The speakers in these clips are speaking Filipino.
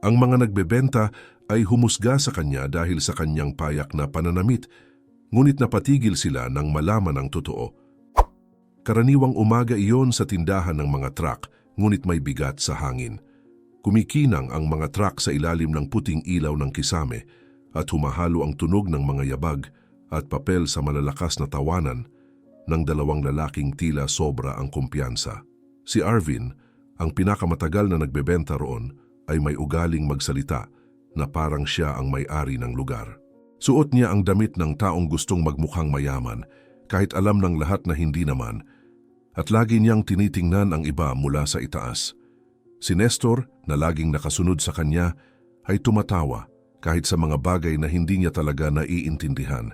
Ang mga nagbebenta ay humusga sa kanya dahil sa kanyang payak na pananamit, ngunit napatigil sila nang malaman ang totoo. Karaniwang umaga iyon sa tindahan ng mga truck, ngunit may bigat sa hangin. Kumikinang ang mga truck sa ilalim ng puting ilaw ng kisame at humahalo ang tunog ng mga yabag at papel sa malalakas na tawanan ng dalawang lalaking tila sobra ang kumpiyansa. Si Arvin, ang pinakamatagal na nagbebenta roon, ay may ugaling magsalita na parang siya ang may-ari ng lugar. Suot niya ang damit ng taong gustong magmukhang mayaman kahit alam ng lahat na hindi naman, at lagi niyang tinitingnan ang iba mula sa itaas. Si Nestor, na laging nakasunod sa kanya, ay tumatawa kahit sa mga bagay na hindi niya talaga naiintindihan.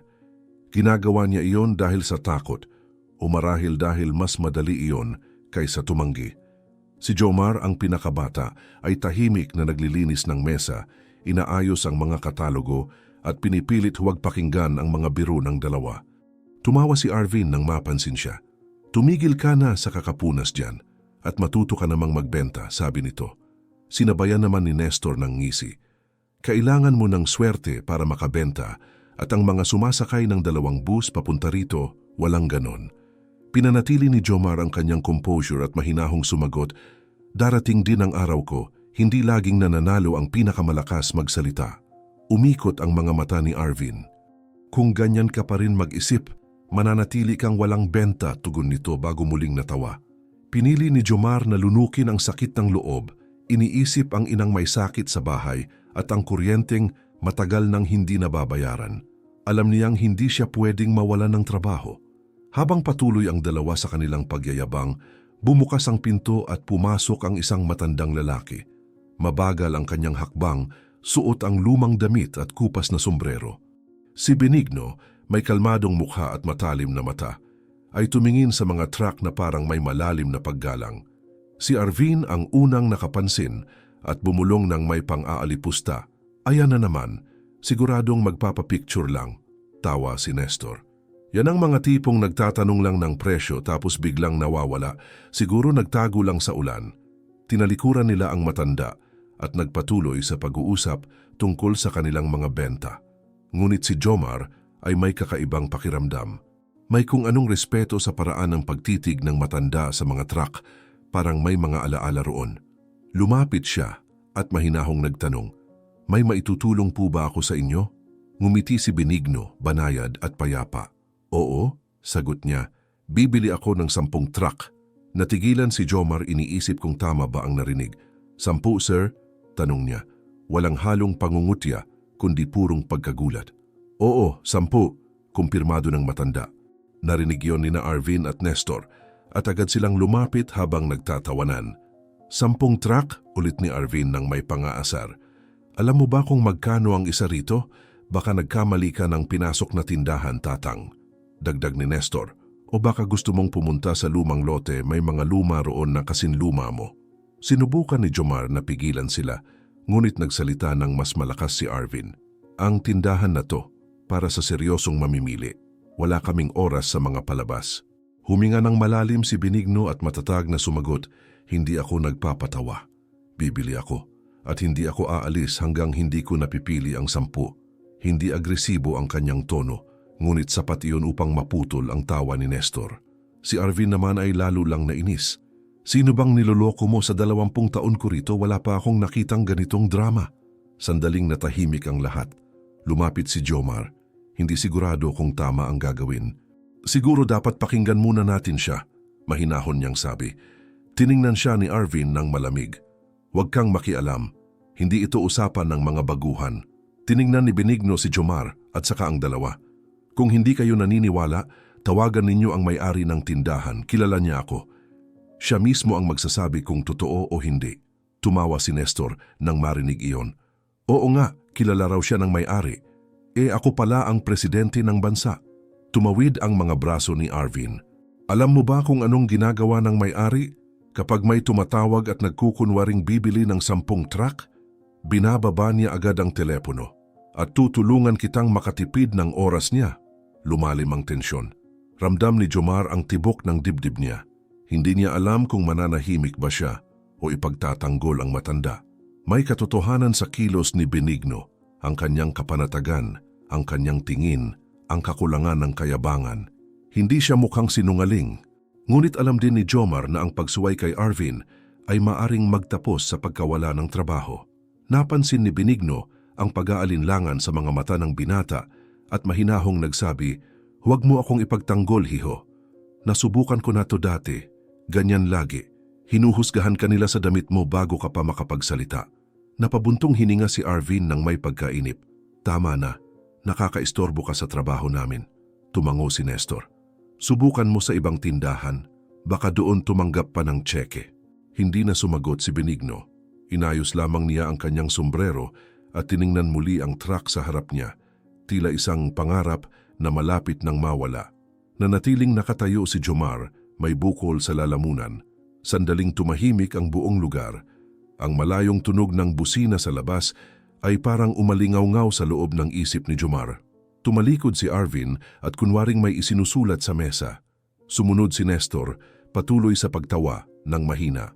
Ginagawa niya iyon dahil sa takot o marahil dahil mas madali iyon kaysa tumanggi. Si Jomar, ang pinakabata, ay tahimik na naglilinis ng mesa, inaayos ang mga katalogo at pinipilit huwag pakinggan ang mga biro ng dalawa. Tumawa si Arvin nang mapansin siya. "Tumigil ka na sa kakapunas dyan at matuto ka namang magbenta," sabi nito. Sinabayan naman ni Nestor ng ngisi. "Kailangan mo ng swerte para makabenta at ang mga sumasakay ng dalawang bus papunta rito, walang ganon." Pinanatili ni Jomar ang kanyang composure at mahinahong sumagot, "Darating din ang araw ko, hindi laging nananalo ang pinakamalakas magsalita." Umikot ang mga mata ni Arvin. "Kung ganyan ka pa rin mag-isip, mananatili kang walang benta," tugon nito bago muling natawa. Pinili ni Jomar na lunukin ang sakit ng loob, iniisip ang inang may sakit sa bahay at ang kuryenteng matagal nang hindi nababayaran. Alam niyang hindi siya pwedeng mawalan ng trabaho. Habang patuloy ang dalawa sa kanilang pagyayabang, bumukas ang pinto at pumasok ang isang matandang lalaki. Mabagal ang kanyang hakbang, suot ang lumang damit at kupas na sombrero. Si Benigno, may kalmadong mukha at matalim na mata, ay tumingin sa mga truck na parang may malalim na paggalang. Si Arvin ang unang nakapansin at bumulong ng may pang-aalipusta. "Ayan na naman, siguradong magpapapicture lang," tawa si Nestor. "Yan ang mga tipong nagtatanong lang ng presyo tapos biglang nawawala, siguro nagtago lang sa ulan." Tinalikuran nila ang matanda at nagpatuloy sa pag-uusap tungkol sa kanilang mga benta. Ngunit si Jomar ay may kakaibang pakiramdam. May kung anong respeto sa paraan ng pagtitig ng matanda sa mga truck, parang may mga alaala roon. Lumapit siya at mahinahong nagtanong, "May maitutulong po ba ako sa inyo?" Ngumiti si Benigno, banayad at payapa. "Oo," sagot niya, "bibili ako ng 10 truck." Natigilan si Jomar, iniisip kung tama ba ang narinig. "10, sir?" tanong niya. Walang halong pangungutya, kundi purong pagkagulat. "Oo, 10, kumpirmado ng matanda. Narinig yon ni na Arvin at Nestor at agad silang lumapit habang nagtatawanan. 10 truck, ulit ni Arvin nang may pangaasar. "Alam mo ba kung magkano ang isa rito? Baka nagkamali ka ng pinasok na tindahan, tatang," dagdag ni Nestor. "O baka gusto mong pumunta sa lumang lote, may mga luma roon na kasinluma mo." Sinubukan ni Jomar na pigilan sila, ngunit nagsalita ng mas malakas si Arvin. "Ang tindahan na to, para sa seryosong mamimili. Wala kaming oras sa mga palabas." Huminga ng malalim si Benigno at matatag na sumagot, "Hindi ako nagpapatawa. Bibili ako, at hindi ako aalis hanggang hindi ko napipili ang 10. Hindi agresibo ang kanyang tono, ngunit sapat iyon upang maputol ang tawa ni Nestor. Si Arvin naman ay lalo lang nainis. "Sino bang niloloko mo? Sa 20 taon ko rito, wala pa akong nakitang ganitong drama." Sandaling natahimik ang lahat. Lumapit si Jomar. Hindi sigurado kung tama ang gagawin. "Siguro dapat pakinggan muna natin siya," mahinahon niyang sabi. Tiningnan siya ni Arvin ng malamig. "Huwag kang makialam. Hindi ito usapan ng mga baguhan." Tiningnan ni Benigno si Jomar at saka ang dalawa. "Kung hindi kayo naniniwala, tawagan ninyo ang may-ari ng tindahan. Kilala niya ako. Siya mismo ang magsasabi kung totoo o hindi." Tumawa si Nestor nang marinig iyon. "Oo nga, kilala raw siya ng may-ari. Ako pala ang presidente ng bansa." Tumawid ang mga braso ni Arvin. "Alam mo ba kung anong ginagawa ng may-ari? Kapag may tumatawag at nagkukunwaring bibili ng 10 truck, binababa niya agad ang telepono at tutulungan kitang makatipid ng oras niya." Lumalim ang tensyon. Ramdam ni Jomar ang tibok ng dibdib niya. Hindi niya alam kung mananahimik ba siya o ipagtatanggol ang matanda. May katotohanan sa kilos ni Benigno, ang kanyang kapanatagan, ang kanyang tingin, ang kakulangan ng kayabangan. Hindi siya mukhang sinungaling. Ngunit alam din ni Jomar na ang pagsuway kay Arvin ay maaring magtapos sa pagkawala ng trabaho. Napansin ni Benigno ang pag-aalinlangan sa mga mata ng binata at mahinahong nagsabi, "Huwag mo akong ipagtanggol, hiho. Nasubukan ko na to dati. Ganyan lagi. Hinuhusgahan ka nila sa damit mo bago ka pa makapagsalita." Napabuntong hininga si Arvin ng may pagkainip. "Tama na. Nakakaistorbo ka sa trabaho namin." Tumango si Nestor. "Subukan mo sa ibang tindahan. Baka doon tumanggap pa ng tseke." Hindi na sumagot si Benigno. Inayos lamang niya ang kanyang sombrero at tiningnan muli ang truck sa harap niya. Tila isang pangarap na malapit nang mawala. Nanatiling nakatayo si Jomar, may bukol sa lalamunan. Sandaling tumahimik ang buong lugar. Ang malayong tunog ng busina sa labas ay parang umalingaw-ngaw sa loob ng isip ni Jomar. Tumalikod si Arvin at kunwaring may isinusulat sa mesa. Sumunod si Nestor, patuloy sa pagtawa ng mahina.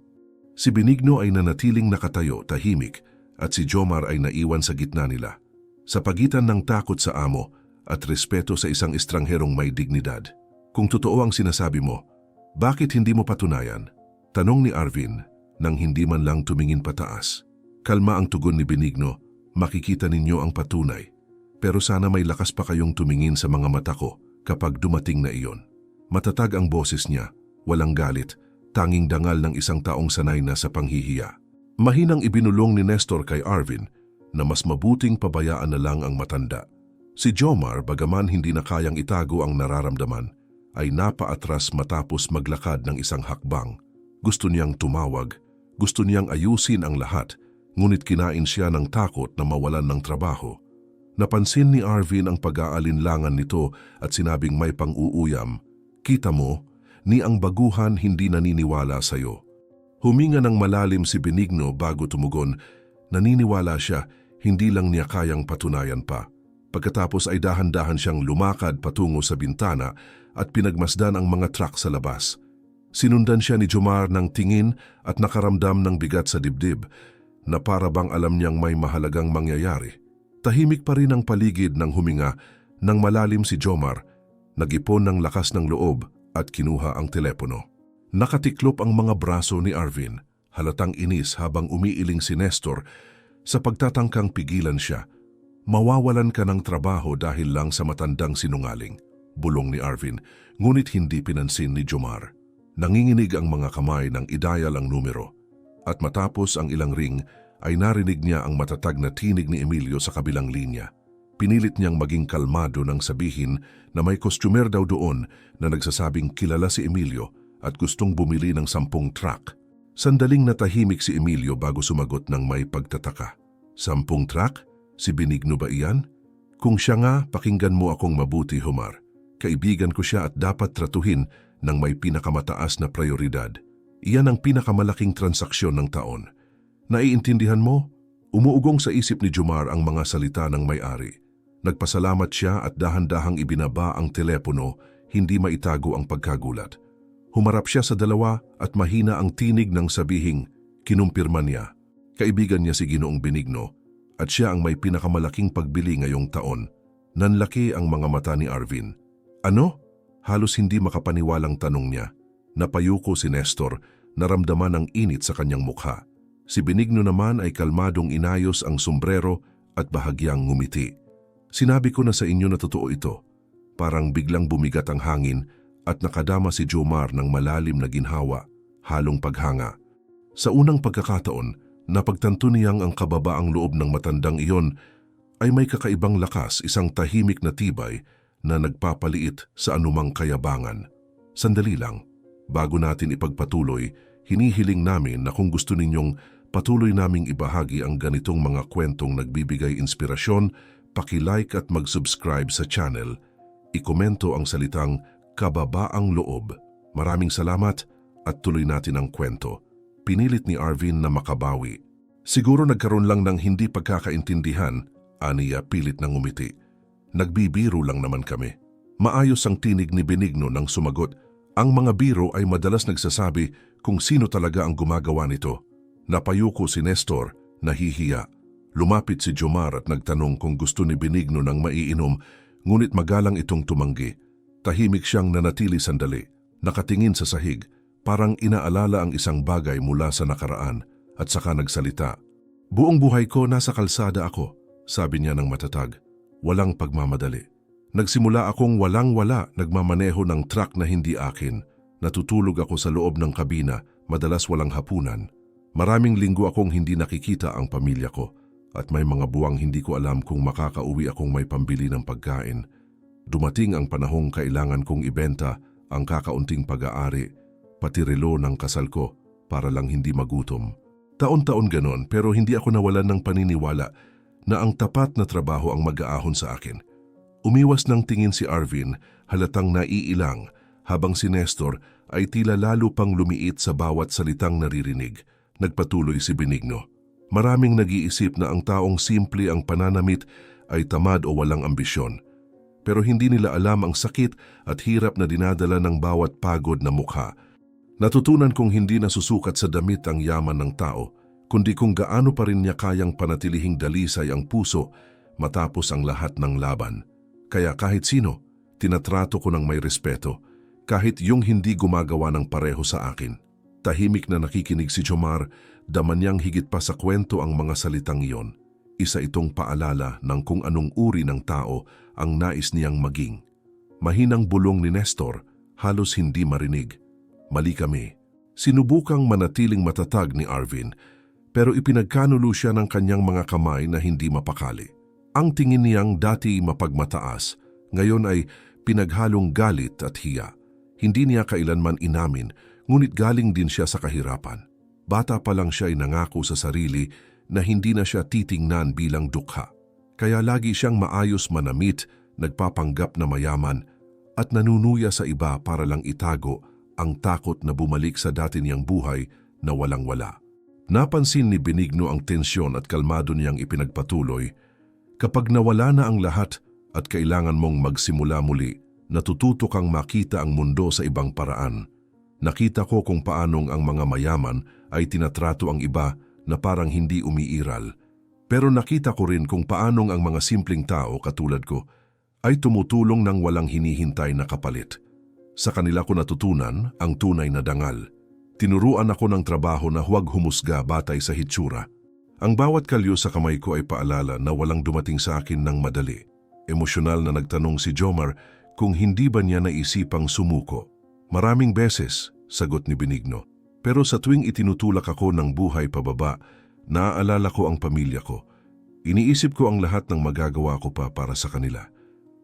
Si Benigno ay nanatiling nakatayo, tahimik, at si Jomar ay naiwan sa gitna nila. Sa pagitan ng takot sa amo at respeto sa isang estrangherong may dignidad. "Kung totoo ang sinasabi mo, bakit hindi mo patunayan?" Tanong ni Arvin nang hindi man lang tumingin pataas. Kalma ang tugon ni Benigno, "Makikita ninyo ang patunay. Pero sana may lakas pa kayong tumingin sa mga mata ko kapag dumating na iyon." Matatag ang boses niya, walang galit, tanging dangal ng isang taong sanay na sa panghihiya. Mahinang ibinulong ni Nestor kay Arvin na mas mabuting pabayaan na lang ang matanda. Si Jomar, bagaman hindi na kayang itago ang nararamdaman, ay napaatras matapos maglakad ng isang hakbang. Gusto niyang tumawag, gusto niyang ayusin ang lahat, ngunit kinain siya ng takot na mawalan ng trabaho. Napansin ni Arvin ang pag-aalinlangan nito at sinabing may pang-uuyam, "Kita mo, ni ang baguhan hindi naniniwala sa'yo." Huminga ng malalim si Benigno bago tumugon. Naniniwala siya, hindi lang niya kayang patunayan pa. Pagkatapos ay dahan-dahan siyang lumakad patungo sa bintana at pinagmasdan ang mga truck sa labas. Sinundan siya ni Jomar ng tingin at nakaramdam ng bigat sa dibdib na para bang alam niyang may mahalagang mangyayari. Tahimik pa rin ang paligid ng huminga nang malalim si Jomar, nag-ipon ng lakas ng loob at kinuha ang telepono. Nakatiklop ang mga braso ni Arvin, halatang inis habang umiiling si Nestor sa pagtatangkang pigilan siya. "Mawawalan ka ng trabaho dahil lang sa matandang sinungaling," bulong ni Arvin, ngunit hindi pinansin ni Jomar. Nanginginig ang mga kamay ng idayal ang numero, at matapos ang ilang ring ay narinig niya ang matatag na tinig ni Emilio sa kabilang linya. Pinilit niyang maging kalmado nang sabihin na may kostyumer daw doon na nagsasabing kilala si Emilio at gustong bumili ng 10 truck. Sandaling natahimik si Emilio bago sumagot ng may pagtataka. 10 truck? Si Benigno ba iyan? Kung siya nga, pakinggan mo akong mabuti, Jomar. Kaibigan ko siya at dapat tratuhin ng may pinakamataas na prioridad. Iyan ang pinakamalaking transaksyon ng taon. Naiintindihan mo? Umuugong sa isip ni Jomar ang mga salita ng may-ari. Nagpasalamat siya at dahan-dahang ibinaba ang telepono, hindi maitago ang pagkagulat. Humarap siya sa dalawa at mahina ang tinig ng sabihing, kinumpirma niya. Kaibigan niya si Ginoong Benigno at siya ang may pinakamalaking pagbili ngayong taon. Nanlaki ang mga mata ni Arvin. "Ano?" Halos hindi makapaniwalang tanong niya. Napayuko si Nestor, naramdaman ang init sa kanyang mukha. Si Benigno naman ay kalmadong inayos ang sombrero at bahagyang ngumiti. "Sinabi ko na sa inyo na totoo ito." Parang biglang bumigat ang hangin at nakadama si Jomar ng malalim na ginhawa, halong paghanga. Sa unang pagkakataon, napagtanto niyang ang kababaang loob ng matandang iyon ay may kakaibang lakas, isang tahimik na tibay na nagpapaliit sa anumang kayabangan. Sandali lang, bago natin ipagpatuloy, hinihiling namin na kung gusto ninyong patuloy naming ibahagi ang ganitong mga kwentong nagbibigay inspirasyon, paki-like at mag-subscribe sa channel. Ikomento ang salitang kababaang loob. Maraming salamat at tuloy natin ang kwento. Pinilit ni Arvin na makabawi. "Siguro nagkaroon lang ng hindi pagkakaintindihan," aniya pilit ng ngumiti. "Nagbibiro lang naman kami." Maayos ang tinig ni Benigno nang sumagot. Ang mga biro ay madalas nagsasabi kung sino talaga ang gumagawa nito. Napayuko si Nestor, nahihiya. Lumapit si Jomar at nagtanong kung gusto ni Benigno ng maiinom, ngunit magalang itong tumanggi. Tahimik siyang nanatili sandali, nakatingin sa sahig, parang inaalala ang isang bagay mula sa nakaraan, at saka nagsalita. Buong buhay ko nasa kalsada ako, sabi niya ng matatag. Walang pagmamadali. Nagsimula akong walang-wala nagmamaneho ng truck na hindi akin. Natutulog ako sa loob ng kabina, madalas walang hapunan. Maraming linggo akong hindi nakikita ang pamilya ko. At may mga buwang hindi ko alam kung makakauwi akong may pambili ng pagkain. Dumating ang panahong kailangan kong ibenta ang kakaunting pag-aari, pati relo ng kasal ko para lang hindi magutom. Taon-taon ganon pero hindi ako nawalan ng paniniwala na ang tapat na trabaho ang mag-aahon sa akin. Umiwas ng tingin si Arvin, halatang naiilang, habang si Nestor ay tila lalo pang lumiit sa bawat salitang naririnig. Nagpatuloy si Benigno. Maraming nag-iisip na ang taong simple ang pananamit ay tamad o walang ambisyon. Pero hindi nila alam ang sakit at hirap na dinadala ng bawat pagod na mukha. Natutunan kong hindi nasusukat sa damit ang yaman ng tao, kundi kung gaano pa rin niya kayang panatilihing dalisay ang puso matapos ang lahat ng laban. Kaya kahit sino, tinatrato ko ng may respeto, kahit yung hindi gumagawa ng pareho sa akin. Tahimik na nakikinig si Jomar, dama niyang higit pa sa kwento ang mga salitang iyon. Isa itong paalala ng kung anong uri ng tao ang nais niyang maging. Mahinang bulong ni Nestor, halos hindi marinig. Mali kami. Sinubukang manatiling matatag ni Arvin, pero ipinagkanulo siya ng kanyang mga kamay na hindi mapakali. Ang tingin niyang dati mapagmataas, ngayon ay pinaghalong galit at hiya. Hindi niya kailanman inamin, ngunit galing din siya sa kahirapan. Bata pa lang siya ay nangako sa sarili na hindi na siya titingnan bilang dukha. Kaya lagi siyang maayos manamit, nagpapanggap na mayaman, at nanunuya sa iba para lang itago ang takot na bumalik sa dati niyang buhay na walang-wala. Napansin ni Benigno ang tensyon at kalmado niyang ipinagpatuloy. Kapag nawala na ang lahat at kailangan mong magsimula muli, natututo kang makita ang mundo sa ibang paraan. Nakita ko kung paanong ang mga mayaman ay tinatrato ang iba na parang hindi umiiral. Pero nakita ko rin kung paanong ang mga simpleng tao katulad ko ay tumutulong ng walang hinihintay na kapalit. Sa kanila ko natutunan ang tunay na dangal. Tinuruan ako ng trabaho na huwag humusga batay sa hitsura. Ang bawat kalyo sa kamay ko ay paalala na walang dumating sa akin ng madali. Emosyonal na nagtanong si Jomar kung hindi ba niya naisipang sumuko. Maraming beses, sagot ni Benigno. Pero sa tuwing itinutulak ako ng buhay pababa, naaalala ko ang pamilya ko. Iniisip ko ang lahat ng magagawa ko pa para sa kanila.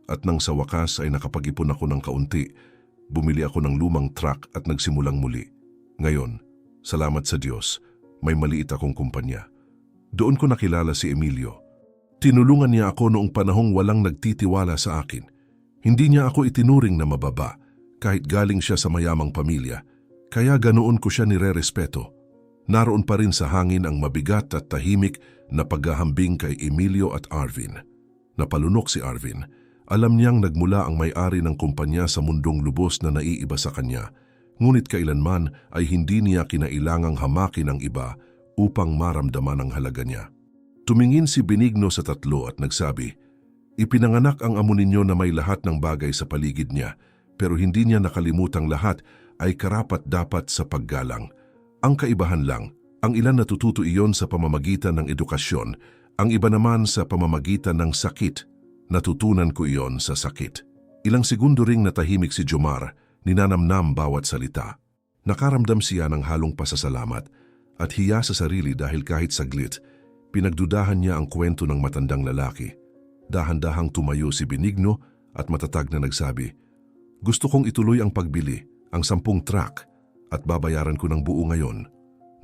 At nang sa wakas ay nakapag-ipon ako ng kaunti, bumili ako ng lumang truck at nagsimulang muli. Ngayon, salamat sa Diyos, may maliit akong kumpanya. Doon ko nakilala si Emilio. Tinulungan niya ako noong panahong walang nagtitiwala sa akin. Hindi niya ako itinuring na mababa, kahit galing siya sa mayamang pamilya. Kaya ganoon ko siya nire-respeto. Naroon pa rin sa hangin ang mabigat at tahimik na paghahambing kay Emilio at Arvin. Napalunok si Arvin. Alam niyang nagmula ang may-ari ng kumpanya sa mundong lubos na naiiba sa kanya. Ngunit kailanman ay hindi niya kinailangang hamakin ang iba upang maramdaman ang halaga niya. Tumingin si Benigno sa tatlo at nagsabi, "Ipinanganak ang amo ninyo na may lahat ng bagay sa paligid niya, pero hindi niya nakalimutang lahat ay karapat-dapat sa paggalang. Ang kaibahan lang, ang ilan natututo iyon sa pamamagitan ng edukasyon, ang iba naman sa pamamagitan ng sakit. Natutunan ko iyon sa sakit." Ilang segundo ring natahimik si Jomar, ninanamnam bawat salita. Nakaramdam siya ng halong pasasalamat at hiya sa sarili dahil kahit saglit, pinagdudahan niya ang kwento ng matandang lalaki. Dahan-dahang tumayo si Benigno at matatag na nagsabi, "Gusto kong ituloy ang pagbili, ang 10 truck, at babayaran ko ng buo ngayon."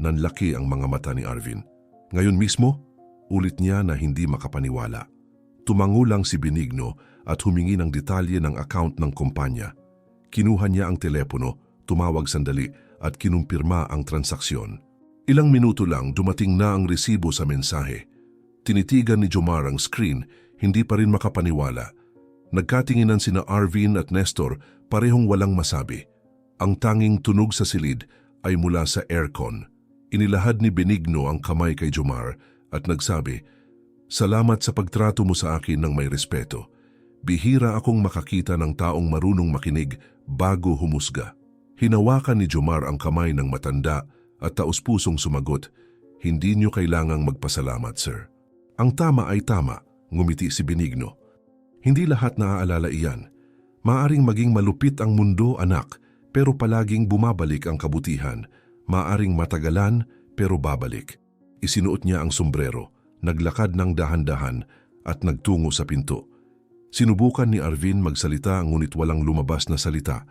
Nanlaki ang mga mata ni Arvin. "Ngayon mismo?" Ulit niya na hindi makapaniwala. Tumango lang si Benigno at humingi ng detalye ng account ng kumpanya. Kinuha niya ang telepono, tumawag sandali at kinumpirma ang transaksyon. Ilang minuto lang dumating na ang resibo sa mensahe. Tinitigan ni Jomar ang screen, hindi pa rin makapaniwala. Nagkatinginan sina Arvin at Nestor, parehong walang masabi. Ang tanging tunog sa silid ay mula sa aircon. Inilahad ni Benigno ang kamay kay Jomar at nagsabi, "Salamat sa pagtrato mo sa akin ng may respeto. Bihira akong makakita ng taong marunong makinig bago humusga." Hinawakan ni Jomar ang kamay ng matanda at taus-pusong sumagot, "Hindi niyo kailangang magpasalamat, sir." "Ang tama ay tama," ngumiti si Benigno. "Hindi lahat naaalala iyan. Maaring maging malupit ang mundo, anak, pero palaging bumabalik ang kabutihan. Maaring matagalan, pero babalik." Isinuot niya ang sombrero, naglakad ng dahan-dahan at nagtungo sa pinto. Sinubukan ni Arvin magsalita ngunit walang lumabas na salita.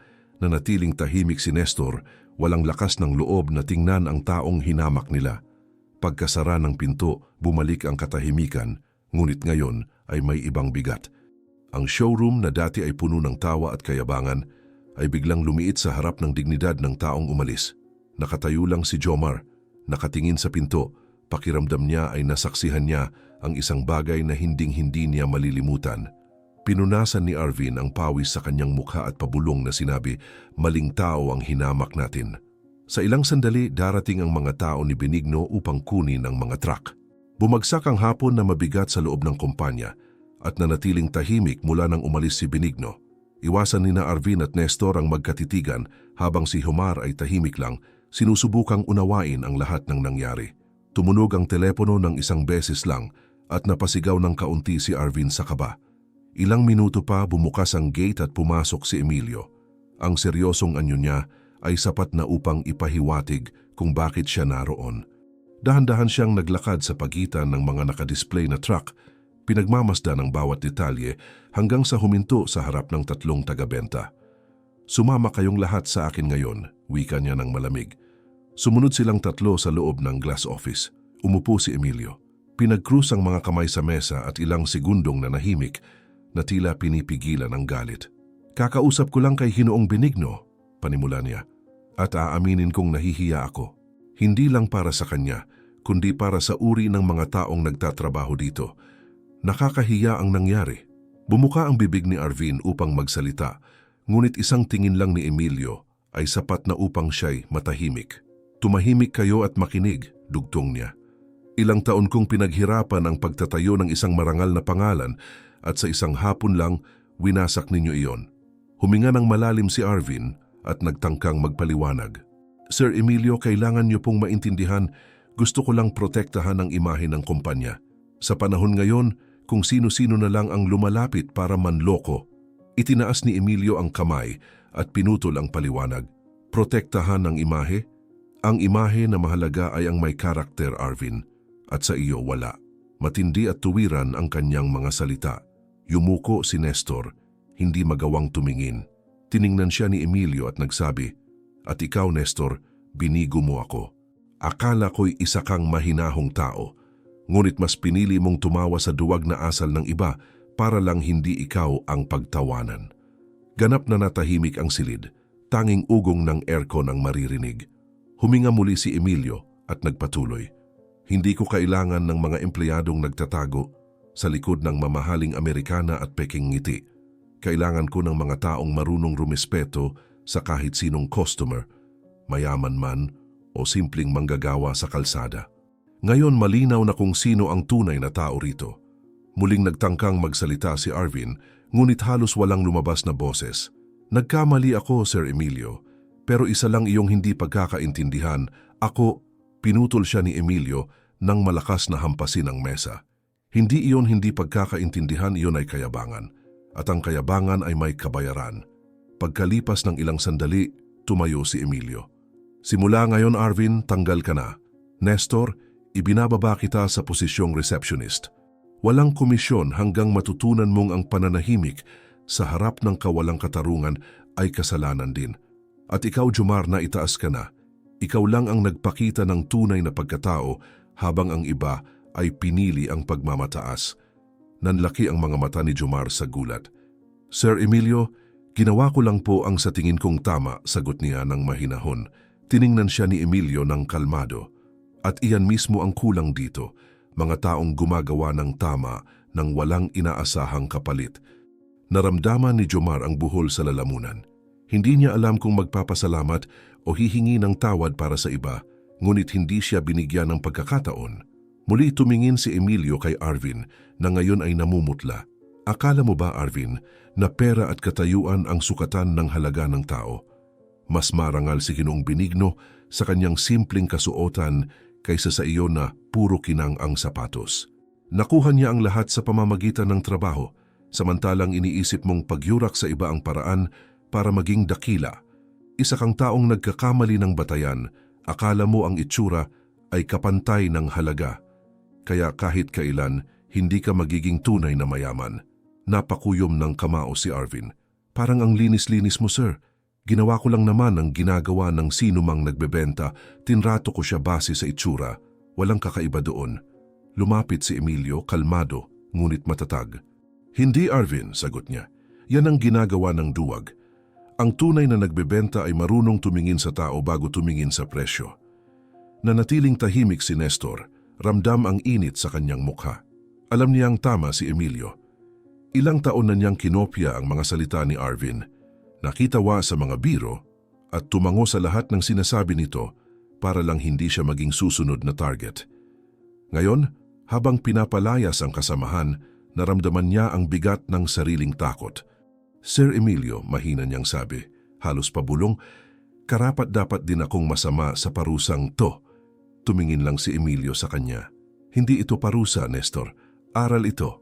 Nanatiling tahimik si Nestor, walang lakas ng loob na tingnan ang taong hinamak nila. Pagkasara ng pinto, bumalik ang katahimikan, ngunit ngayon ay may ibang bigat. Ang showroom na dati ay puno ng tawa at kayabangan ay biglang lumiit sa harap ng dignidad ng taong umalis. Nakatayo lang si Jomar, nakatingin sa pinto, pakiramdam niya ay nasaksihan niya ang isang bagay na hinding-hindi niya malilimutan. Pinunasan ni Arvin ang pawis sa kanyang mukha at pabulong na sinabi, "Maling tao ang hinamak natin." Sa ilang sandali, darating ang mga tao ni Benigno upang kunin ang mga truck. Bumagsak ang hapon na mabigat sa loob ng kumpanya at nanatiling tahimik mula nang umalis si Benigno. Iwasan nina Arvin at Nestor ang magkatitigan habang si Jomar ay tahimik lang, sinusubukang unawain ang lahat ng nangyari. Tumunog ang telepono ng isang beses lang at napasigaw ng kaunti si Arvin sa kaba. Ilang minuto pa bumukas ang gate at pumasok si Emilio. Ang seryosong anyo niya ay sapat na upang ipahiwatig kung bakit siya naroon. Dahan-dahan siyang naglakad sa pagitan ng mga nakadisplay na truck, pinagmamasdan ang bawat detalye hanggang sa huminto sa harap ng tatlong tagabenta. "Sumama kayong lahat sa akin ngayon," wika niya ng malamig. Sumunod silang tatlo sa loob ng glass office. Umupo si Emilio. Pinag-cruise ang mga kamay sa mesa at ilang segundong nanahimik na tila pinipigilan ang galit. "Kakausap ko lang kay Ginoong Benigno," panimula niya, "at aaminin kong nahihiya ako. Hindi lang para sa kanya, kundi para sa uri ng mga taong nagtatrabaho dito. Nakakahiya ang nangyari." Bumuka ang bibig ni Arvin upang magsalita, ngunit isang tingin lang ni Emilio ay sapat na upang siya'y matahimik. "Tumahimik kayo at makinig," dugtong niya. "Ilang taon kong pinaghirapan ang pagtatayo ng isang marangal na pangalan at sa isang hapon lang, winasak ninyo iyon." Huminga ng malalim si Arvin at nagtangkang magpaliwanag. "Sir Emilio, kailangan niyo pong maintindihan, gusto ko lang protektahan ang imahe ng kumpanya. Sa panahon ngayon, kung sino-sino na lang ang lumalapit para manloko." Itinaas ni Emilio ang kamay at pinutol ang paliwanag. "Protektahan ang imahe? Ang imahe na mahalaga ay ang may karakter, Arvin, at sa iyo wala." Matindi at tuwiran ang kanyang mga salita. Yumuko si Nestor, hindi magawang tumingin. Tiningnan siya ni Emilio at nagsabi, "At ikaw, Nestor, binigo mo ako. Akala ko'y isa kang mahinahong tao, ngunit mas pinili mong tumawa sa duwag na asal ng iba para lang hindi ikaw ang pagtawanan." Ganap na natahimik ang silid, tanging ugong ng aircon ang maririnig. Huminga muli si Emilio at nagpatuloy, "Hindi ko kailangan ng mga empleyadong nagtatago sa likod ng mamahaling Amerikana at peking ngiti. Kailangan ko ng mga taong marunong rumispeto sa kahit sinong customer, mayaman man o simpleng manggagawa sa kalsada." Ngayon malinaw na kung sino ang tunay na tao rito. Muling nagtangkang magsalita si Arvin, ngunit halos walang lumabas na boses. "Nagkamali ako, Sir Emilio, pero isa lang iyong hindi pagkakaintindihan. Ako," pinutol siya ni Emilio nang malakas na hampasin ang mesa. "Hindi iyon hindi pagkakaintindihan, iyon ay kayabangan. At ang kayabangan ay may kabayaran." Pagkalipas ng ilang sandali, tumayo si Emilio. "Simula ngayon, Arvin, tanggal ka na. Nestor, ibinababa kita sa posisyong receptionist. Walang komisyon hanggang matutunan mong ang pananahimik sa harap ng kawalang katarungan ay kasalanan din. At ikaw, Jomar, na itaas ka na. Ikaw lang ang nagpakita ng tunay na pagkatao habang ang iba ay pinili ang pagmamataas." Nanlaki ang mga mata ni Jomar sa gulat. "Sir Emilio, ginawa ko lang po ang sa tingin kong tama," sagot niya ng mahinahon. Tiningnan siya ni Emilio ng kalmado. "At iyan mismo ang kulang dito, mga taong gumagawa ng tama nang walang inaasahang kapalit." Naramdaman ni Jomar ang buhol sa lalamunan. Hindi niya alam kung magpapasalamat o hihingi ng tawad para sa iba, ngunit hindi siya binigyan ng pagkakataon. Muli tumingin si Emilio kay Arvin na ngayon ay namumutla. Akala mo ba, Arvin, na pera at katayuan ang sukatan ng halaga ng tao? Mas marangal si Ginoong Benigno sa kanyang simpleng kasuotan kaysa sa iyo na puro kinang ang sapatos. Nakuha niya ang lahat sa pamamagitan ng trabaho, samantalang iniisip mong pagyurak sa iba ang paraan para maging dakila. Isa kang taong nagkakamali ng batayan, akala mo ang itsura ay kapantay ng halaga. Kaya kahit kailan, hindi ka magiging tunay na mayaman. Napakuyom ng kamao si Arvin. Parang ang linis-linis mo, sir. Ginawa ko lang naman ang ginagawa ng sino mang nagbebenta. Tinrato ko siya base sa itsura. Walang kakaiba doon. Lumapit si Emilio, kalmado, ngunit matatag. Hindi, Arvin, sagot niya. Yan ang ginagawa ng duwag. Ang tunay na nagbebenta ay marunong tumingin sa tao bago tumingin sa presyo. Nanatiling tahimik si Nestor. Ramdam ang init sa kanyang mukha. Alam niyang tama si Emilio. Ilang taon na niyang kinopya ang mga salita ni Arvin. Nakitawa sa mga biro at tumango sa lahat ng sinasabi nito para lang hindi siya maging susunod na target. Ngayon, habang pinapalayas ang kasamahan, naramdaman niya ang bigat ng sariling takot. Sir Emilio, mahina niyang sabi, halos pabulong, karapat-dapat din akong masama sa parusang to. Tumingin lang si Emilio sa kanya. Hindi ito parusa, Nestor. Aral ito.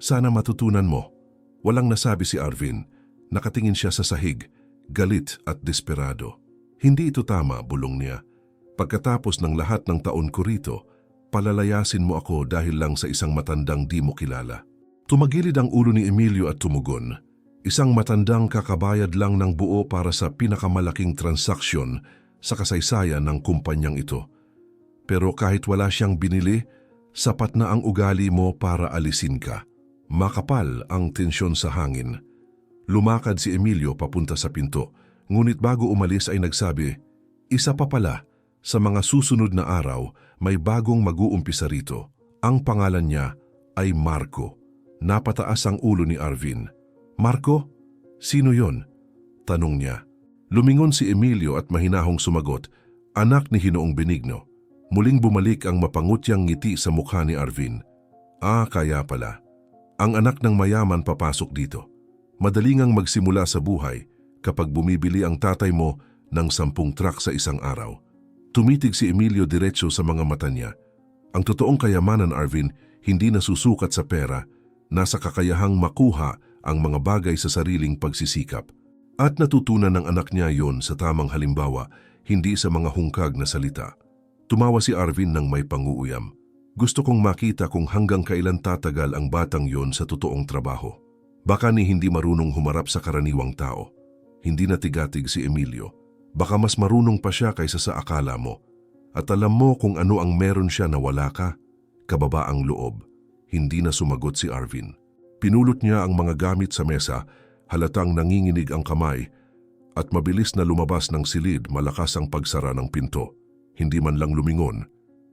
Sana matutunan mo. Walang nasabi si Arvin. Nakatingin siya sa sahig, galit at desperado. Hindi ito tama, bulong niya. Pagkatapos ng lahat ng taon ko rito, palalayasin mo ako dahil lang sa isang matandang di mo kilala. Tumagilid ang ulo ni Emilio at tumugon. Isang matandang kakabayad lang ng buo para sa pinakamalaking transaksyon sa kasaysayan ng kumpanyang ito. Pero kahit wala siyang binili, sapat na ang ugali mo para alisin ka. Makapal ang tensyon sa hangin. Lumakad si Emilio papunta sa pinto, ngunit bago umalis ay nagsabi, isa pa pala, sa mga susunod na araw may bagong mag-uumpisa rito. Ang pangalan niya ay Marco. Napataas ang ulo ni Arvin. Marco? Sino yon? Tanong niya. Lumingon si Emilio at mahinahong sumagot, anak ni Ginoong Benigno. Muling bumalik ang mapangutyang ngiti sa mukha ni Arvin. Kaya pala. Ang anak ng mayaman papasok dito. Madali ngang magsimula sa buhay kapag bumibili ang tatay mo ng 10 truck sa isang araw. Tumitig si Emilio diretso sa mga mata niya. Ang totoong kayamanan, Arvin, hindi nasusukat sa pera, nasa kakayahang makuha ang mga bagay sa sariling pagsisikap. At natutunan ng anak niya yon sa tamang halimbawa, hindi sa mga hungkag na salita. Tumawa si Arvin ng may panguuyam. Gusto kong makita kung hanggang kailan tatagal ang batang yon sa totoong trabaho. Baka ni hindi marunong humarap sa karaniwang tao. Hindi natigatig si Emilio. Baka mas marunong pa siya kaysa sa akala mo. At alam mo kung ano ang meron siya na wala ka? Kababaang loob. Hindi na sumagot si Arvin. Pinulot niya ang mga gamit sa mesa, halatang nanginginig ang kamay, at mabilis na lumabas ng silid malakas ang pagsara ng pinto. Hindi man lang lumingon.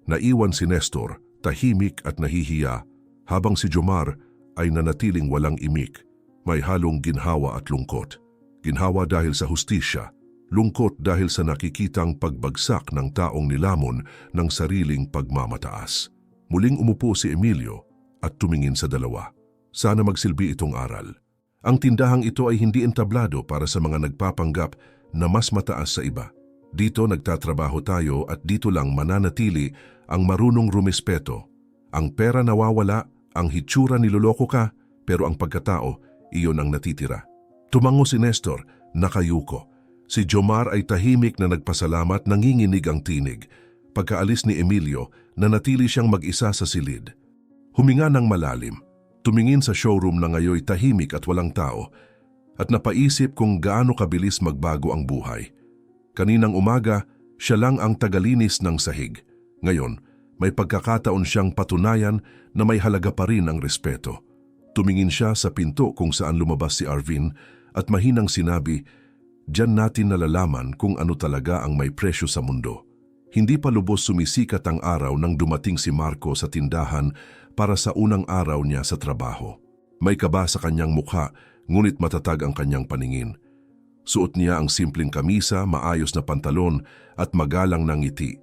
Naiwan si Nestor, tahimik at nahihiya, habang si Jomar ay nanatiling walang imik. May halong ginhawa at lungkot. Ginhawa dahil sa hustisya, lungkot dahil sa nakikitang pagbagsak ng taong nilamon ng sariling pagmamataas. Muling umupo si Emilio at tumingin sa dalawa. Sana magsilbi itong aral. Ang tindahang ito ay hindi entablado para sa mga nagpapanggap na mas mataas sa iba. Dito nagtatrabaho tayo at dito lang mananatili ang marunong rumispeto. Ang pera nawawala, ang hitsura niloloko ka, pero ang pagkatao, iyon ang natitira. Tumango si Nestor, nakayuko. Si Jomar ay tahimik na nagpasalamat, nanginginig ang tinig. Pagkaalis ni Emilio, nanatili siyang mag-isa sa silid. Huminga ng malalim, tumingin sa showroom na ngayoy tahimik at walang tao, at napaisip kung gaano kabilis magbago ang buhay. Kaninang umaga, siya lang ang tagalinis ng sahig. Ngayon, may pagkakataon siyang patunayan na may halaga pa rin ang respeto. Tumingin siya sa pinto kung saan lumabas si Arvin at mahinang sinabi, "Diyan natin nalalaman kung ano talaga ang may presyo sa mundo." Hindi pa lubos sumisikat ang araw nang dumating si Marco sa tindahan para sa unang araw niya sa trabaho. May kaba sa kanyang mukha, ngunit matatag ang kanyang paningin. Suot niya ang simpleng kamisa, maayos na pantalon at magalang na ngiti.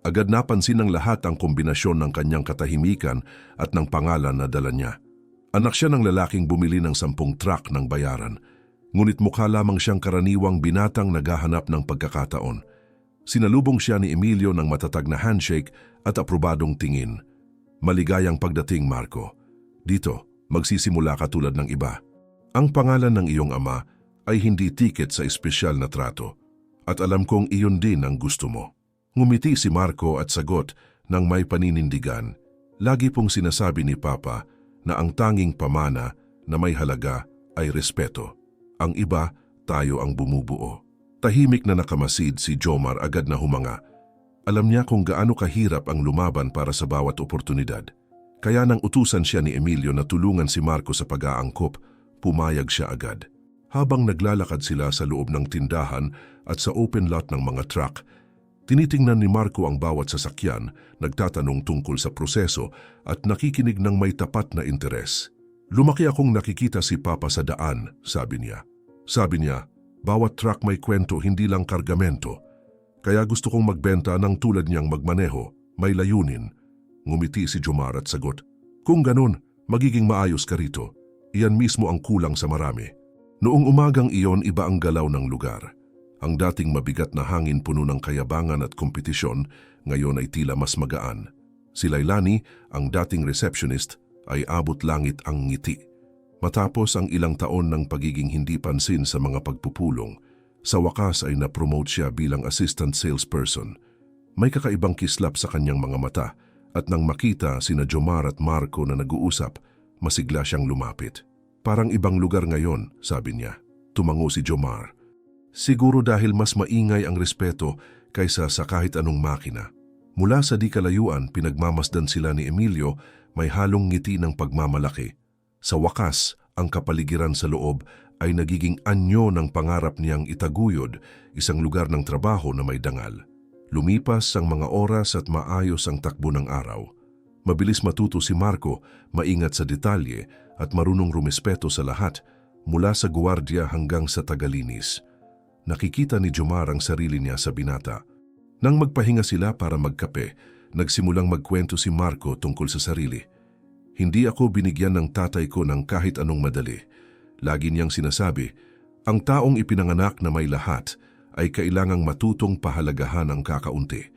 Agad napansin ng lahat ang kombinasyon ng kanyang katahimikan at ng pangalan na dala niya. Anak siya ng lalaking bumili ng 10 truck ng bayaran, ngunit mukha lamang siyang karaniwang binatang naghahanap ng pagkakataon. Sinalubong siya ni Emilio ng matatag na handshake at aprobadong tingin. Maligayang pagdating, Marco. Dito, magsisimula ka tulad ng iba. Ang pangalan ng iyong ama ay hindi tiket sa espesyal na trato, at alam kong iyon din ang gusto mo. Ngumiti si Marco at sagot ng may paninindigan. Lagi pong sinasabi ni Papa na ang tanging pamana na may halaga ay respeto. Ang iba, tayo ang bumubuo. Tahimik na nakamasid si Jomar agad na humanga. Alam niya kung gaano kahirap ang lumaban para sa bawat oportunidad. Kaya nang utusan siya ni Emilio na tulungan si Marco sa pag-aangkop, pumayag siya agad. Habang naglalakad sila sa loob ng tindahan at sa open lot ng mga truck, tinitingnan ni Marco ang bawat sasakyan, nagtatanong tungkol sa proseso at nakikinig ng may tapat na interes. Lumaki akong nakikita si Papa sa daan, sabi niya. Sabi niya, bawat truck may kwento, hindi lang kargamento. Kaya gusto kong magbenta ng tulad niyang magmaneho, may layunin. Ngumiti si Jomar at sagot, kung ganun, magiging maayos ka rito. Iyan mismo ang kulang sa marami. Noong umagang iyon, iba ang galaw ng lugar. Ang dating mabigat na hangin puno ng kayabangan at kompetisyon, ngayon ay tila mas magaan. Si Lailani, ang dating receptionist, ay abot langit ang ngiti. Matapos ang ilang taon ng pagiging hindi pansin sa mga pagpupulong, sa wakas ay na-promote siya bilang assistant salesperson. May kakaibang kislap sa kanyang mga mata at nang makita sina Jomar at Marco na nag-uusap, masigla siyang lumapit. Parang ibang lugar ngayon, sabi niya. Tumango si Jomar. Siguro dahil mas maingay ang respeto kaysa sa kahit anong makina. Mula sa di kalayuan, pinagmamasdan sila ni Emilio, may halong ngiti ng pagmamalaki. Sa wakas, ang kapaligiran sa loob ay nagiging anyo ng pangarap niyang itaguyod, isang lugar ng trabaho na may dangal. Lumipas ang mga oras at maayos ang takbo ng araw. Mabilis matuto si Marco, maingat sa detalye at marunong rumespeto sa lahat, mula sa guwardiya hanggang sa tagalinis. Nakikita ni Jomar ang sarili niya sa binata. Nang magpahinga sila para magkape, nagsimulang magkwento si Marco tungkol sa sarili. Hindi ako binigyan ng tatay ko ng kahit anong madali. Lagi niyang sinasabi, ang taong ipinanganak na may lahat ay kailangang matutong pahalagahan ang kakaunti.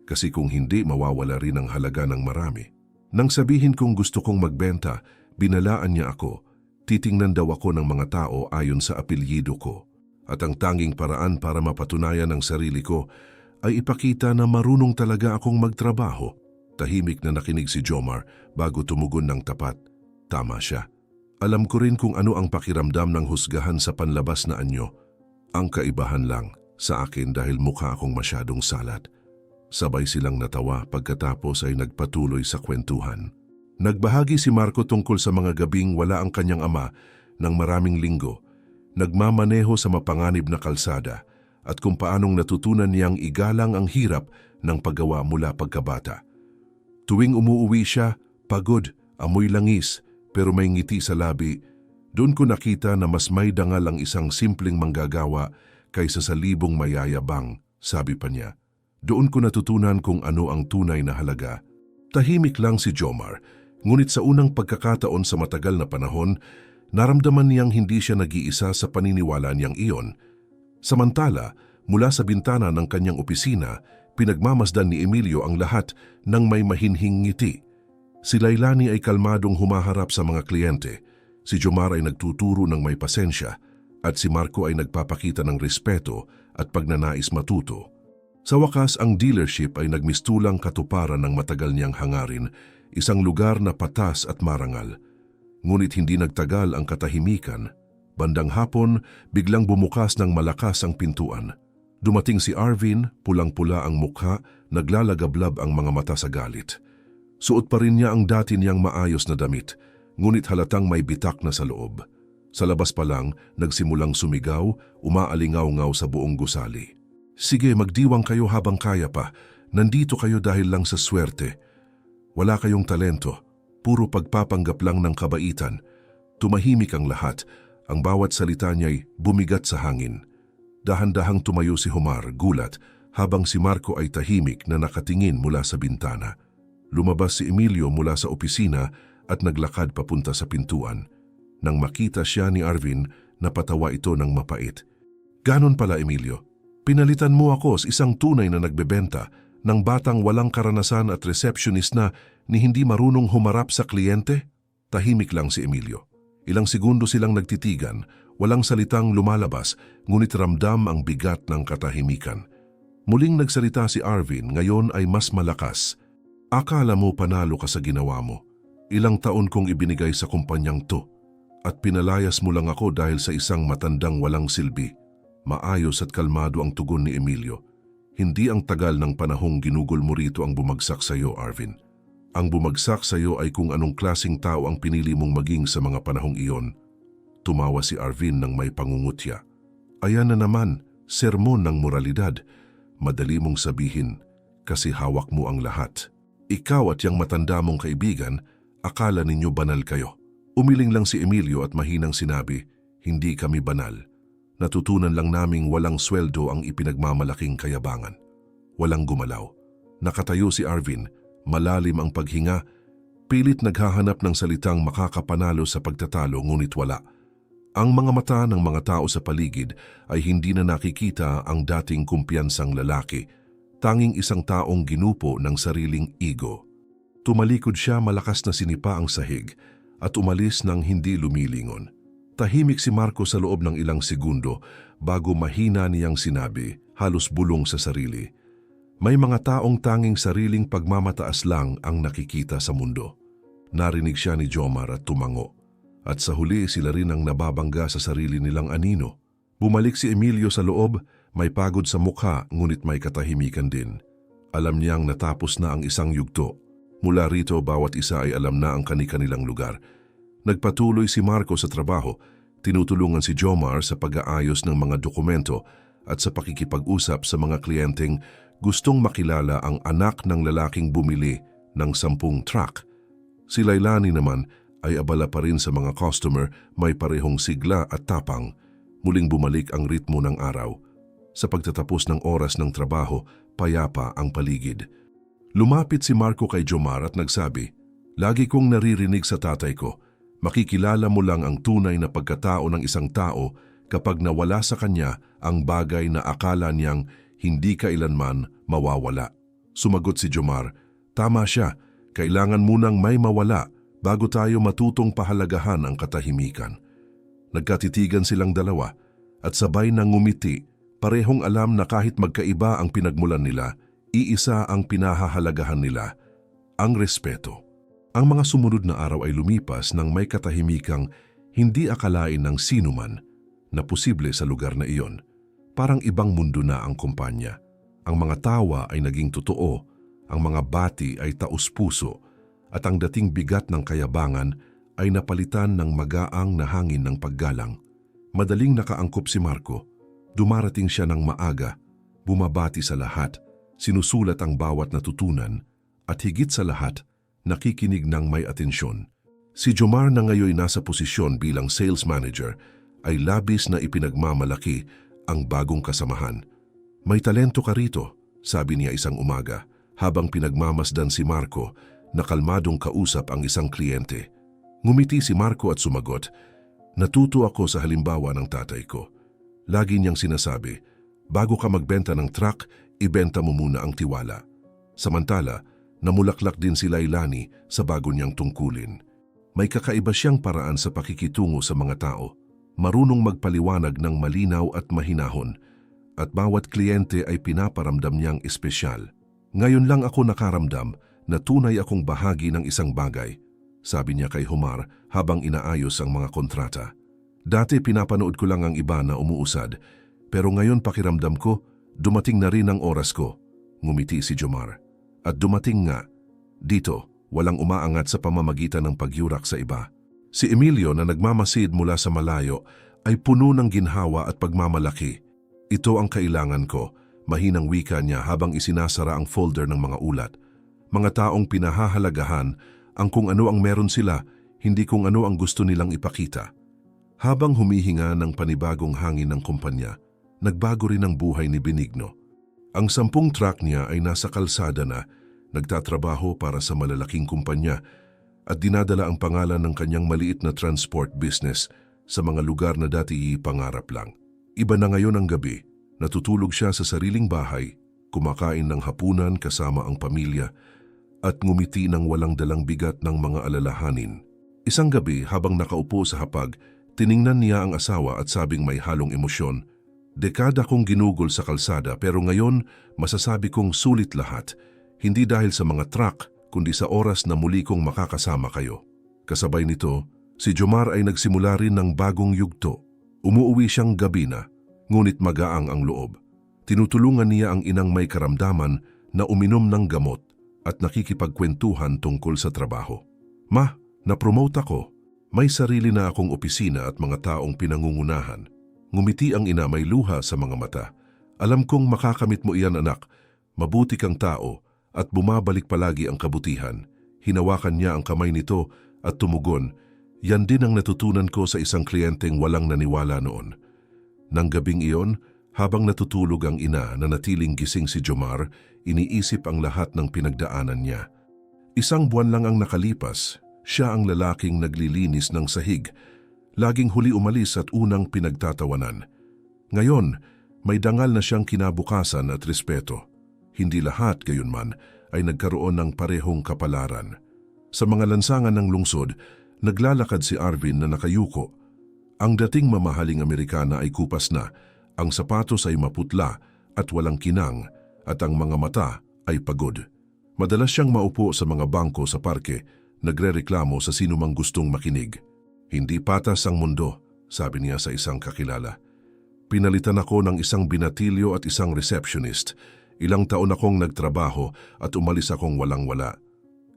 Kasi kung hindi, mawawala rin ang halaga ng marami. Nang sabihin kong gusto kong magbenta, binalaan niya ako. Titingnan daw ako ng mga tao ayon sa apelyido ko. At ang tanging paraan para mapatunayan ang sarili ko ay ipakita na marunong talaga akong magtrabaho. Tahimik na nakinig si Jomar bago tumugon ng tapat. Tama siya. Alam ko rin kung ano ang pakiramdam ng husgahan sa panlabas na anyo. Ang kaibahan lang sa akin dahil mukha akong masyadong salat. Sabay silang natawa pagkatapos ay nagpatuloy sa kwentuhan. Nagbahagi si Marco tungkol sa mga gabing wala ang kanyang ama ng maraming linggo. Nagmamaneho sa mapanganib na kalsada at kung paanong natutunan niyang igalang ang hirap ng paggawa mula pagkabata. Tuwing umuuwi siya, pagod, amoy langis, pero may ngiti sa labi, doon ko nakita na mas may dangal ang isang simpleng manggagawa kaysa sa libong mayayabang, sabi pa niya. Doon ko natutunan kung ano ang tunay na halaga. Tahimik lang si Jomar, ngunit sa unang pagkakataon sa matagal na panahon, naramdaman niyang hindi siya nag-iisa sa paniniwala niyang iyon. Samantala, mula sa bintana ng kanyang opisina, pinagmamasdan ni Emilio ang lahat ng may mahinhing ngiti. Si Lailani ay kalmadong humaharap sa mga kliyente, si Jomar ay nagtuturo ng may pasensya, at si Marco ay nagpapakita ng respeto at pagnanais matuto. Sa wakas, ang dealership ay nagmistulang katuparan ng matagal niyang hangarin, isang lugar na patas at marangal. Ngunit hindi nagtagal ang katahimikan. Bandang hapon, biglang bumukas ng malakas ang pintuan. Dumating si Arvin, pulang-pula ang mukha, naglalagablab ang mga mata sa galit. Suot pa rin niya ang dati niyang maayos na damit, ngunit halatang may bitak na sa loob. Sa labas pa lang, nagsimulang sumigaw, umaalingaw-ngaw sa buong gusali. Sige, magdiwang kayo habang kaya pa. Nandito kayo dahil lang sa swerte. Wala kayong talento, puro pagpapanggap lang ng kabaitan. Tumahimik ang lahat, ang bawat salita niya'y bumigat sa hangin. Dahan-dahang tumayo si Jomar, gulat, habang si Marco ay tahimik na nakatingin mula sa bintana. Lumabas si Emilio mula sa opisina at naglakad papunta sa pintuan. Nang makita siya ni Arvin, napatawa ito ng mapait. "Ganon pala, Emilio. Pinalitan mo ako sa isang tunay na nagbebenta ng batang walang karanasan at receptionist na ni hindi marunong humarap sa kliyente?" Tahimik lang si Emilio. Ilang segundo silang nagtitigan, walang salitang lumalabas, ngunit ramdam ang bigat ng katahimikan. Muling nagsalita si Arvin, ngayon ay mas malakas. "Akala mo panalo ka sa ginawa mo. Ilang taon kong ibinigay sa kumpanyang to at pinalayas mo lang ako dahil sa isang matandang walang silbi." Maayos at kalmado ang tugon ni Emilio. "Hindi ang tagal ng panahong ginugol mo rito ang bumagsak sa iyo, Arvin. Ang bumagsak sa iyo ay kung anong klaseng tao ang pinili mong maging sa mga panahong iyon." Tumawa si Arvin ng may pangungutya. "Ayan na naman, sermon ng moralidad. Madali mong sabihin kasi hawak mo ang lahat. Ikaw at yang matanda mong kaibigan, akala ninyo banal kayo." Umiling lang si Emilio at mahinang sinabi, "Hindi kami banal. Natutunan lang naming walang sweldo ang ipinagmamalaking kayabangan." Walang gumalaw. Nakatayo si Arvin, malalim ang paghinga, pilit naghahanap ng salitang makakapanalo sa pagtatalo ngunit wala. Ang mga mata ng mga tao sa paligid ay hindi na nakikita ang dating kumpiyansang lalaki, tanging isang taong ginupo ng sariling ego. Tumalikod siya, malakas na sinipa ang sahig at umalis nang hindi lumilingon. Tahimik si Marco sa loob ng ilang segundo bago mahina niyang sinabi, halos bulong sa sarili, "May mga taong tanging sariling pagmamataas lang ang nakikita sa mundo." Narinig siya ni Jomar at tumango. At sa huli sila rin ang nababangga sa sarili nilang anino. Bumalik si Emilio sa loob, may pagod sa mukha ngunit may katahimikan din. Alam niyang natapos na ang isang yugto. Mula rito bawat isa ay alam na ang kani-kanilang lugar. Nagpatuloy si Marco sa trabaho, tinutulungan si Jomar sa pag-aayos ng mga dokumento at sa pakikipag-usap sa mga kliyenteng gustong makilala ang anak ng lalaking bumili ng 10 truck. Si Lailani naman ay abala pa rin sa mga customer, may parehong sigla at tapang. Muling bumalik ang ritmo ng araw. Sa pagtatapos ng oras ng trabaho, payapa ang paligid. Lumapit si Marco kay Jomar at nagsabi, "Lagi kong naririnig sa tatay ko, makikilala mo lang ang tunay na pagkatao ng isang tao kapag nawala sa kanya ang bagay na akala niyang hindi kailanman mawawala." Sumagot si Jomar, "Tama siya, kailangan munang may mawala bago tayo matutong pahalagahan ang katahimikan." Nagkatitigan silang dalawa at sabay nang ngumiti, parehong alam na kahit magkaiba ang pinagmulan nila, iisa ang pinahahalagahan nila, ang respeto. Ang mga sumunod na araw ay lumipas nang may katahimikang hindi akalain ng sinuman na posible sa lugar na iyon. Parang ibang mundo na ang kumpanya. Ang mga tawa ay naging totoo, ang mga bati ay taus-puso, at ang dating bigat ng kayabangan ay napalitan ng magaang na hangin ng paggalang. Madaling nakaangkop si Marco. Dumarating siya ng maaga, bumabati sa lahat, sinusulat ang bawat natutunan, at higit sa lahat, nakikinig ng may atensyon. Si Jomar na ngayon nasa posisyon bilang sales manager ay labis na ipinagmamalaki ang bagong kasamahan. "May talento ka rito," sabi niya isang umaga, habang pinagmamasdan si Marco na kalmadong kausap ang isang kliyente. Ngumiti si Marco at sumagot, "Natuto ako sa halimbawa ng tatay ko. Lagi niyang sinasabi, bago ka magbenta ng truck, ibenta mo muna ang tiwala." Samantala, namulaklak din si Lailani sa bago niyang tungkulin. May kakaiba siyang paraan sa pakikitungo sa mga tao, marunong magpaliwanag ng malinaw at mahinahon, at bawat kliyente ay pinaparamdam niyang espesyal. "Ngayon lang ako nakaramdam na tunay akong bahagi ng isang bagay," sabi niya kay Jomar habang inaayos ang mga kontrata. "Dati pinapanood ko lang ang iba na umuusad, pero ngayon pakiramdam ko, dumating na rin ang oras ko." Ngumiti si Jomar. "At dumating nga. Dito, walang umaangat sa pamamagitan ng pagyurak sa iba." Si Emilio na nagmamasid mula sa malayo ay puno ng ginhawa at pagmamalaki. "Ito ang kailangan ko," mahinang wika niya habang isinasara ang folder ng mga ulat. Mga taong pinahahalagahan ang kung ano ang meron sila, hindi kung ano ang gusto nilang ipakita. Habang humihinga ng panibagong hangin ng kumpanya, nagbago rin ang buhay ni Benigno. Ang 10 truck niya ay nasa kalsada na, nagtatrabaho para sa malalaking kumpanya at dinadala ang pangalan ng kanyang maliit na transport business sa mga lugar na dati pangarap lang. Iba na ngayon ang gabi, natutulog siya sa sariling bahay, kumakain ng hapunan kasama ang pamilya at ngumiti ng walang dalang bigat ng mga alalahanin. Isang gabi habang nakaupo sa hapag, tiningnan niya ang asawa at sabing may halong emosyon, "Dekada kong ginugol sa kalsada pero ngayon masasabi kong sulit lahat. Hindi dahil sa mga truck, kundi sa oras na muli kong makakasama kayo." Kasabay nito, si Jomar ay nagsimula rin ng bagong yugto. Umuuwi siyang gabi na, ngunit magaang ang loob. Tinutulungan niya ang inang may karamdaman na uminom ng gamot at nakikipagkwentuhan tungkol sa trabaho. "Ma, na-promote ako. May sarili na akong opisina at mga taong pinangungunahan." Ngumiti ang ina, may luha sa mga mata. "Alam kong makakamit mo iyan, anak. Mabuti kang tao at bumabalik palagi ang kabutihan." Hinawakan niya ang kamay nito at tumugon, "Yan din ang natutunan ko sa isang kliyenteng walang naniwala noon." Nang gabing iyon, habang natutulog ang ina na natiling gising si Jomar, iniisip ang lahat ng pinagdaanan niya. 1 buwan lang ang nakalipas, siya ang lalaking naglilinis ng sahig, laging huli umalis at unang pinagtatawanan. Ngayon, may dangal na siyang kinabukasan at respeto. Hindi lahat, gayunman, ay nagkaroon ng parehong kapalaran. Sa mga lansangan ng lungsod, naglalakad si Arvin na nakayuko. Ang dating mamahaling Amerikana ay kupas na, ang sapatos ay maputla at walang kinang, at ang mga mata ay pagod. Madalas siyang maupo sa mga bangko sa parke, nagrereklamo sa sinumang gustong makinig. "Hindi patas ang mundo," sabi niya sa isang kakilala. "Pinalitan ako ng isang binatilyo at isang receptionist. Ilang taon akong nagtrabaho at umalis akong walang-wala."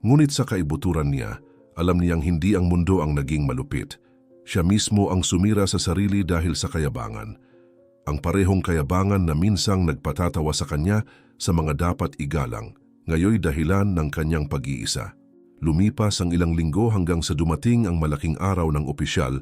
Ngunit sa kaibuturan niya, alam niyang hindi ang mundo ang naging malupit. Siya mismo ang sumira sa sarili dahil sa kayabangan. Ang parehong kayabangan na minsang nagpatatawa sa kanya sa mga dapat igalang, ngayoy dahilan ng kanyang pag-iisa. Lumipas ang ilang linggo hanggang sa dumating ang malaking araw ng opisyal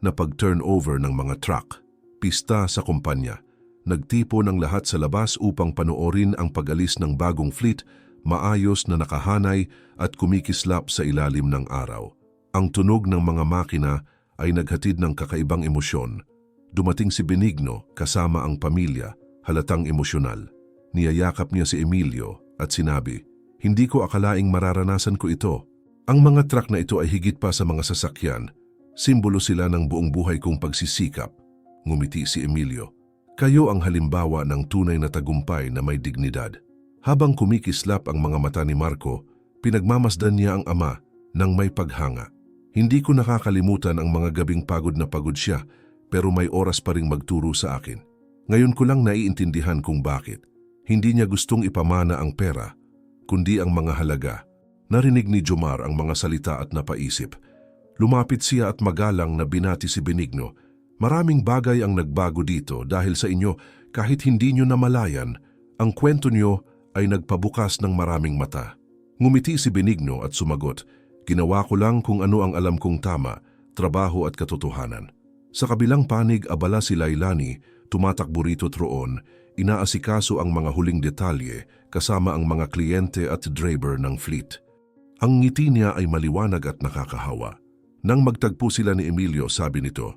na pag-turnover ng mga truck. Pista sa kumpanya. Nagtipo ng lahat sa labas upang panoorin ang pag-alis ng bagong fleet, maayos na nakahanay at kumikislap sa ilalim ng araw. Ang tunog ng mga makina ay naghatid ng kakaibang emosyon. Dumating si Benigno kasama ang pamilya, halatang emosyonal. Niyayakap niya si Emilio at sinabi, "Hindi ko akalaing mararanasan ko ito. Ang mga truck na ito ay higit pa sa mga sasakyan. Simbolo sila ng buong buhay kong pagsisikap." Ngumiti si Emilio. "Kayo ang halimbawa ng tunay na tagumpay na may dignidad." Habang kumikislap ang mga mata ni Marco, pinagmamasdan niya ang ama ng may paghanga. "Hindi ko nakakalimutan ang mga gabing pagod na pagod siya, pero may oras pa ring magturo sa akin. Ngayon ko lang naiintindihan kung bakit. Hindi niya gustong ipamana ang pera, kundi ang mga halaga." Narinig ni Jomar ang mga salita at napaisip. Lumapit siya at magalang na binati si Benigno. "Maraming bagay ang nagbago dito dahil sa inyo, kahit hindi nyo namalayan, ang kwento nyo ay nagpabukas ng maraming mata." Ngumiti si Benigno at sumagot, "Ginawa ko lang kung ano ang alam kong tama, trabaho at katotohanan." Sa kabilang panig, abala si Lailani, tumatakbo rito't roon, inaasikaso ang mga huling detalye kasama ang mga kliyente at driver ng fleet. Ang ngiti niya ay maliwanag at nakakahawa. Nang magtagpo sila ni Emilio, sabi nito,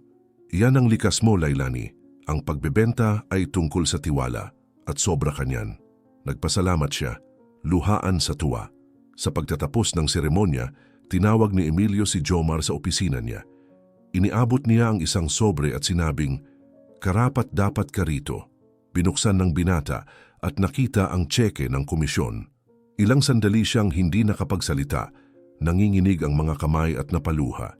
"Yan ang likas mo, Lailani. Ang pagbebenta ay tungkol sa tiwala at sobra kanyan." Nagpasalamat siya, luhaan sa tuwa. Sa pagtatapos ng seremonya, tinawag ni Emilio si Jomar sa opisina niya. Iniabot niya ang isang sobre at sinabing, "Karapat dapat ka rito." Binuksan ng binata at nakita ang tseke ng komisyon. Ilang sandali siyang hindi nakapagsalita, nanginginig ang mga kamay at napaluha.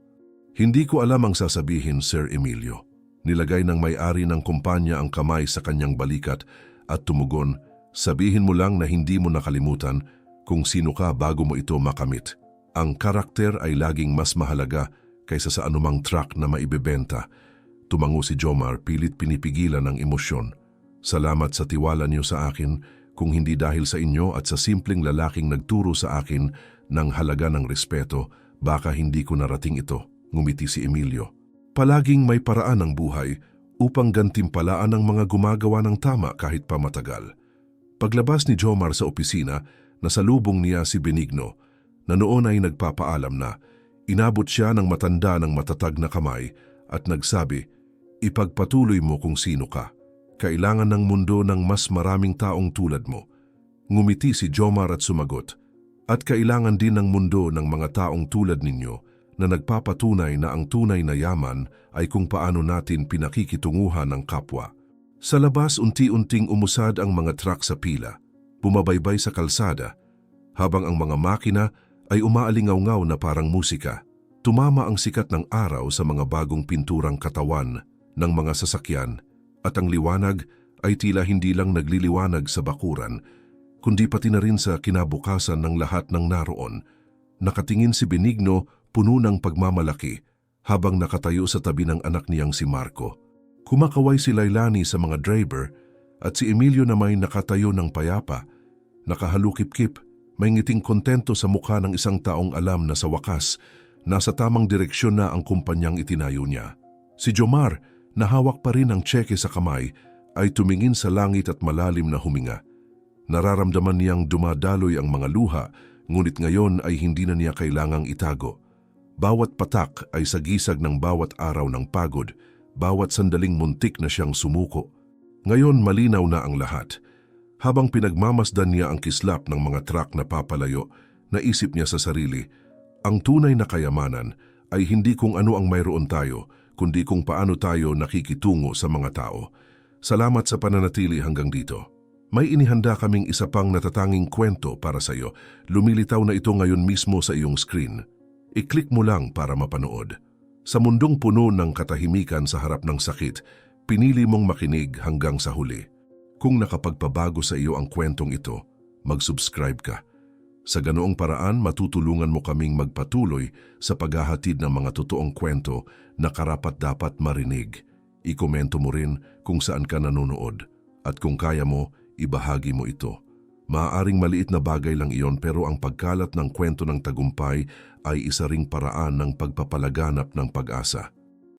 "Hindi ko alam ang sasabihin, Sir Emilio." Nilagay ng may-ari ng kumpanya ang kamay sa kanyang balikat at tumugon, "Sabihin mo lang na hindi mo nakalimutan kung sino ka bago mo ito makamit. Ang karakter ay laging mas mahalaga kaysa sa anumang truck na maibebenta." Tumango si Jomar, pilit pinipigilan ang emosyon. "Salamat sa tiwala niyo sa akin. Kung hindi dahil sa inyo at sa simpleng lalaking nagturo sa akin ng halaga ng respeto, baka hindi ko narating ito." Ngumiti si Emilio. Palaging may paraan ang buhay upang gantimpalaan ang mga gumagawa ng tama kahit pa matagal. Paglabas ni Jomar sa opisina, nasalubong niya si Benigno, na noon ay nagpapaalam na. Inabot siya ng matanda ng matatag na kamay at nagsabi, "Ipagpatuloy mo kung sino ka. Kailangan ng mundo ng mas maraming taong tulad mo." Ngumiti si Jomar at sumagot, "At kailangan din ng mundo ng mga taong tulad ninyo na nagpapatunay na ang tunay na yaman ay kung paano natin pinakikitunguhan ng kapwa." Sa labas, unti-unting umusad ang mga truck sa pila, bumabaybay sa kalsada, habang ang mga makina ay umaalingaw-ngaw na parang musika. Tumama ang sikat ng araw sa mga bagong pinturang katawan ng mga sasakyan at ang liwanag ay tila hindi lang nagliliwanag sa bakuran, kundi pati na rin sa kinabukasan ng lahat ng naroon. Nakatingin si Benigno puno ng pagmamalaki habang nakatayo sa tabi ng anak niyang si Marco. Kumakaway si Lailani sa mga driver at si Emilio na may nakatayo ng payapa, nakahalukip-kip, may ngiting kontento sa mukha ng isang taong alam na sa wakas, nasa tamang direksyon na ang kumpanyang itinayo niya. Si Jomar, na hawak pa rin ang tseke sa kamay, ay tumingin sa langit at malalim na huminga. Nararamdaman niyang dumadaloy ang mga luha, ngunit ngayon ay hindi na niya kailangang itago. Bawat patak ay sagisag ng bawat araw ng pagod, bawat sandaling muntik na siyang sumuko. Ngayon malinaw na ang lahat. Habang pinagmamasdan niya ang kislap ng mga truck na papalayo, naisip niya sa sarili, ang tunay na kayamanan ay hindi kung ano ang mayroon tayo, kundi kung paano tayo nakikitungo sa mga tao. Salamat sa pananatili hanggang dito. May inihanda kaming isa pang natatanging kwento para sa iyo. Lumilitaw na ito ngayon mismo sa iyong screen. I-click mo lang para mapanood. Sa mundong puno ng katahimikan sa harap ng sakit, pinili mong makinig hanggang sa huli. Kung nakapagpabago sa iyo ang kwentong ito, mag-subscribe ka. Sa ganoong paraan, matutulungan mo kaming magpatuloy sa paghahatid ng mga totoong kwento na karapat-dapat marinig. I-komento mo rin kung saan ka nanonood at kung kaya mo, ibahagi mo ito. Maaaring maliit na bagay lang iyon pero ang pagkalat ng kwento ng tagumpay ay isa ring paraan ng pagpapalaganap ng pag-asa.